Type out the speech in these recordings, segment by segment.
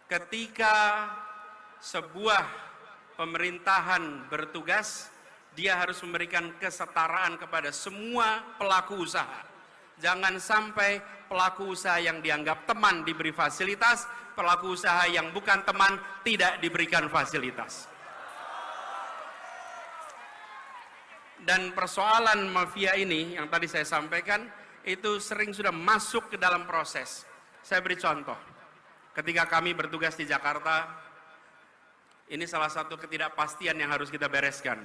ketika sebuah pemerintahan bertugas, dia harus memberikan kesetaraan kepada semua pelaku usaha. Jangan sampai pelaku usaha yang dianggap teman diberi fasilitas, pelaku usaha yang bukan teman tidak diberikan fasilitas. Dan persoalan mafia ini yang tadi saya sampaikan, itu sering sudah masuk ke dalam proses. Saya beri contoh. Ketika kami bertugas di Jakarta, ini salah satu ketidakpastian yang harus kita bereskan.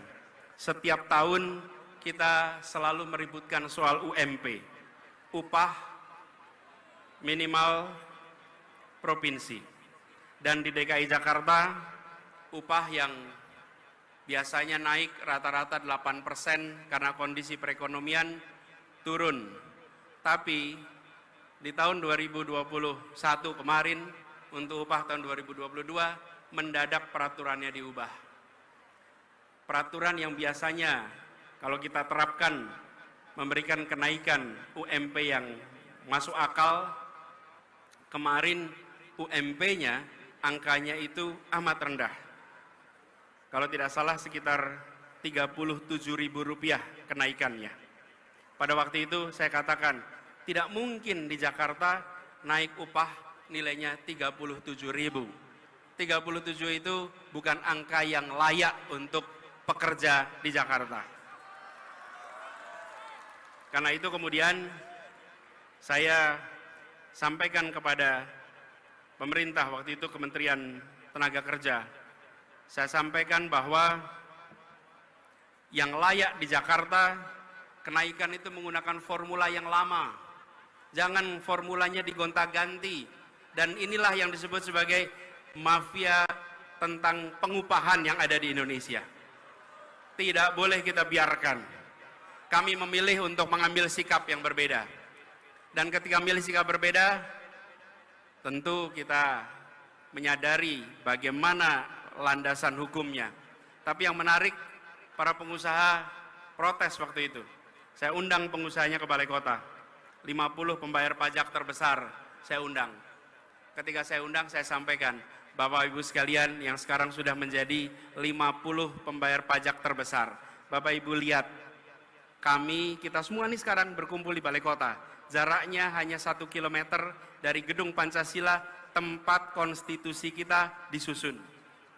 Setiap tahun kita selalu meributkan soal UMP, upah minimal provinsi. Dan di DKI Jakarta, upah yang biasanya naik rata-rata 8% karena kondisi perekonomian turun. Tapi di tahun 2021 kemarin, untuk upah tahun 2022, mendadak peraturannya diubah. Peraturan yang biasanya kalau kita terapkan memberikan kenaikan UMP yang masuk akal, kemarin UMP-nya angkanya itu amat rendah. Kalau tidak salah sekitar Rp37.000 kenaikannya. Pada waktu itu saya katakan, tidak mungkin di Jakarta naik upah nilainya 37.000. 37 itu bukan angka yang layak untuk pekerja di Jakarta. Karena itu kemudian saya sampaikan kepada pemerintah waktu itu, Kementerian Tenaga Kerja. Saya sampaikan bahwa yang layak di Jakarta, kenaikan itu menggunakan formula yang lama. Jangan formulanya digonta-ganti. Dan inilah yang disebut sebagai mafia tentang pengupahan yang ada di Indonesia. Tidak boleh kita biarkan. Kami memilih untuk mengambil sikap yang berbeda. Dan ketika memilih sikap berbeda, tentu kita menyadari bagaimana landasan hukumnya. Tapi yang menarik, para pengusaha protes waktu itu. Saya undang pengusahanya ke Balai Kota. 50 pembayar pajak terbesar saya undang. Ketika saya undang, saya sampaikan, Bapak Ibu sekalian yang sekarang sudah menjadi 50 pembayar pajak terbesar. Bapak Ibu lihat, kita semua nih sekarang berkumpul di Balai Kota. Jaraknya hanya 1 kilometer dari Gedung Pancasila, tempat konstitusi kita disusun.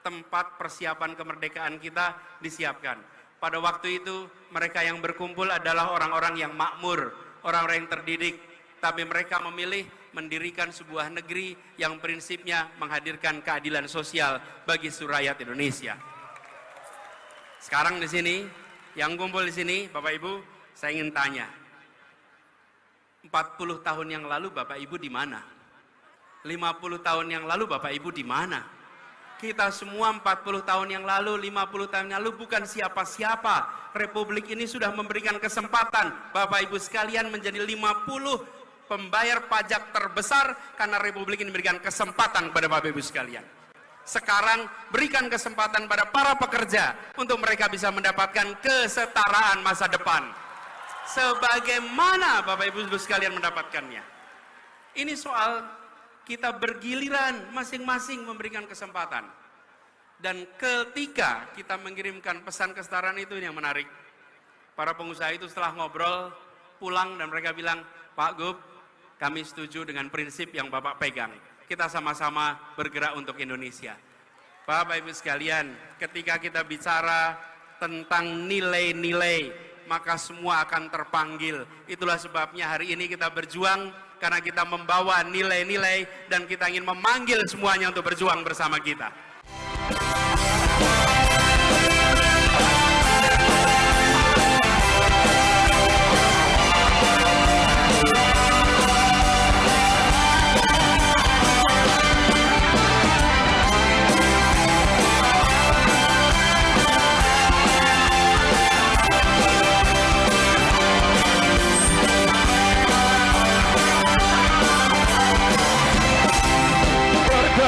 Tempat persiapan kemerdekaan kita disiapkan. Pada waktu itu mereka yang berkumpul adalah orang-orang yang makmur, orang-orang yang terdidik. Tapi mereka memilih mendirikan sebuah negeri yang prinsipnya menghadirkan keadilan sosial bagi seluruh rakyat Indonesia. Sekarang di sini, yang kumpul di sini, Bapak Ibu, saya ingin tanya, 40 tahun yang lalu Bapak Ibu di mana? 50 tahun yang lalu Bapak Ibu di mana? Kita semua 40 tahun yang lalu, 50 tahun yang lalu bukan siapa-siapa. Republik ini sudah memberikan kesempatan Bapak Ibu sekalian menjadi 50 pembayar pajak terbesar karena Republik ini memberikan kesempatan kepada Bapak Ibu sekalian. Sekarang berikan kesempatan pada para pekerja untuk mereka bisa mendapatkan kesetaraan masa depan. Sebagaimana Bapak Ibu sekalian mendapatkannya. Ini soal kita bergiliran masing-masing memberikan kesempatan. Dan ketika kita mengirimkan pesan kesetaraan itu yang menarik. Para pengusaha itu setelah ngobrol pulang dan mereka bilang, Pak Gub, kami setuju dengan prinsip yang Bapak pegang. Kita sama-sama bergerak untuk Indonesia. Bapak Ibu sekalian, ketika kita bicara tentang nilai-nilai, maka semua akan terpanggil. Itulah sebabnya hari ini kita berjuang, karena kita membawa nilai-nilai dan kita ingin memanggil semuanya untuk berjuang bersama kita.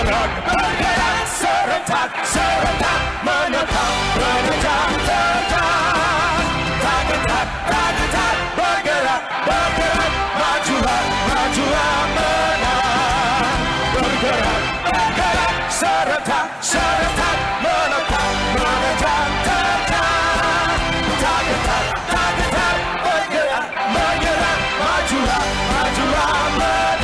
Bergerak serentak menetap tegak bergerak majulah menang bergerak serentak, serentak menetap, mengejar tegak. Tak gentar, tak gentar, bergerak, menyerang, majulah, majulah menang.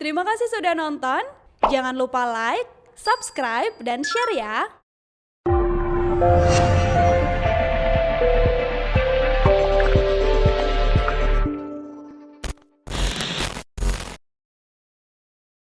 Terima kasih sudah nonton. Jangan lupa like, subscribe, dan share ya.